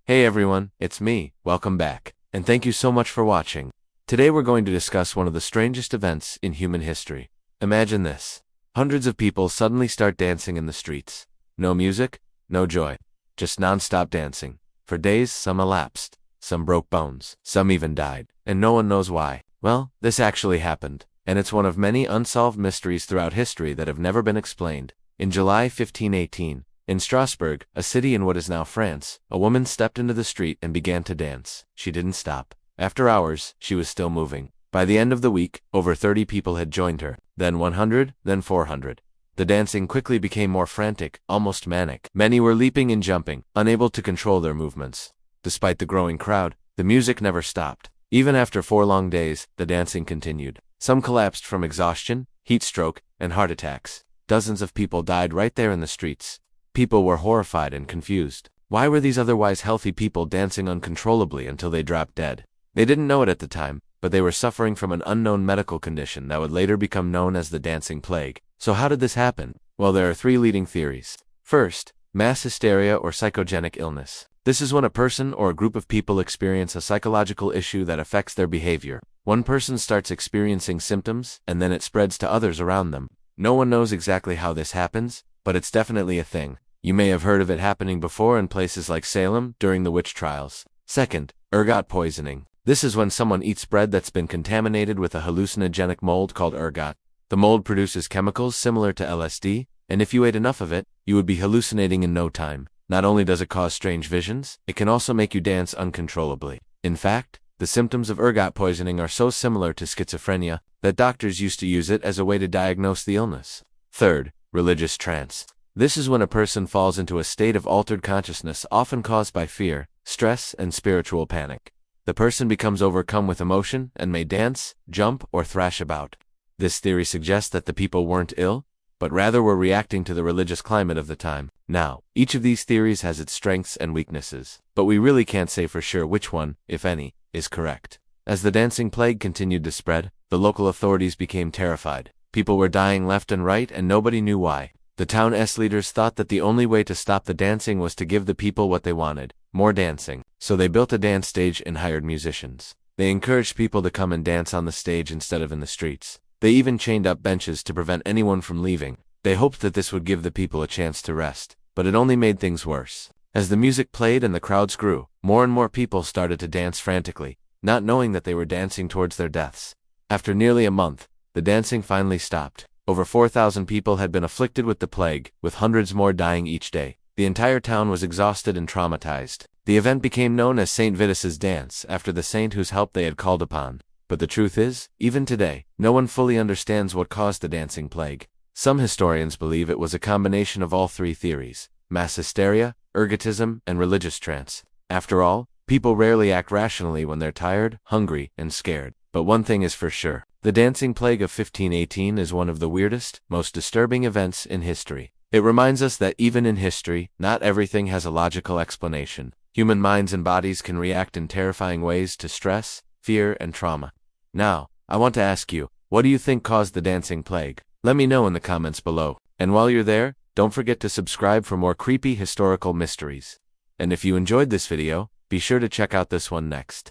Hey everyone, it's me, welcome back, and thank you so much for watching. Today we're going to discuss one of the strangest events in human history. Imagine this. Hundreds of people suddenly start dancing in the streets. No music, no joy, just non-stop dancing. For days, some elapsed, some broke bones, some even died, and no one knows why. Well, this actually happened, and it's one of many unsolved mysteries throughout history that have never been explained. In July 1518, in Strasbourg, a city in what is now France, a woman stepped into the street and began to dance. She didn't stop. After hours, she was still moving. By the end of the week, over 30 people had joined her, then 100, then 400. The dancing quickly became more frantic, almost manic. Many were leaping and jumping, unable to control their movements. Despite the growing crowd, the music never stopped. Even after 4 long days, the dancing continued. Some collapsed from exhaustion, heat stroke, and heart attacks. Dozens of people died right there in the streets. People were horrified and confused. Why were these otherwise healthy people dancing uncontrollably until they dropped dead? They didn't know it at the time, but they were suffering from an unknown medical condition that would later become known as the dancing plague. So how did this happen? Well, there are 3 leading theories. First, mass hysteria or psychogenic illness. This is when a person or a group of people experience a psychological issue that affects their behavior. One person starts experiencing symptoms, and then it spreads to others around them. No one knows exactly how this happens, but it's definitely a thing. You may have heard of it happening before in places like Salem during the witch trials. Second, ergot poisoning. This is when someone eats bread that's been contaminated with a hallucinogenic mold called ergot. The mold produces chemicals similar to LSD, and if you ate enough of it, you would be hallucinating in no time. Not only does it cause strange visions, it can also make you dance uncontrollably. In fact, the symptoms of ergot poisoning are so similar to schizophrenia that doctors used to use it as a way to diagnose the illness. Third, religious trance. This is when a person falls into a state of altered consciousness often caused by fear, stress, and spiritual panic. The person becomes overcome with emotion and may dance, jump, or thrash about. This theory suggests that the people weren't ill, but rather were reacting to the religious climate of the time. Now, each of these theories has its strengths and weaknesses, but we really can't say for sure which one, if any, is correct. As the dancing plague continued to spread, the local authorities became terrified. People were dying left and right and nobody knew why. The town's leaders thought that the only way to stop the dancing was to give the people what they wanted, more dancing. So they built a dance stage and hired musicians. They encouraged people to come and dance on the stage instead of in the streets. They even chained up benches to prevent anyone from leaving. They hoped that this would give the people a chance to rest, but it only made things worse. As the music played and the crowds grew, more and more people started to dance frantically, not knowing that they were dancing towards their deaths. After nearly a month, the dancing finally stopped. Over 4,000 people had been afflicted with the plague, with hundreds more dying each day. The entire town was exhausted and traumatized. The event became known as St. Vitus's dance, after the saint whose help they had called upon. But the truth is, even today, no one fully understands what caused the dancing plague. Some historians believe it was a combination of all 3 theories: mass hysteria, ergotism, and religious trance. After all, people rarely act rationally when they're tired, hungry, and scared. But one thing is for sure. The dancing plague of 1518 is one of the weirdest, most disturbing events in history. It reminds us that even in history, not everything has a logical explanation. Human minds and bodies can react in terrifying ways to stress, fear, and trauma. Now, I want to ask you, what do you think caused the dancing plague? Let me know in the comments below. And while you're there, don't forget to subscribe for more creepy historical mysteries. And if you enjoyed this video, be sure to check out this one next.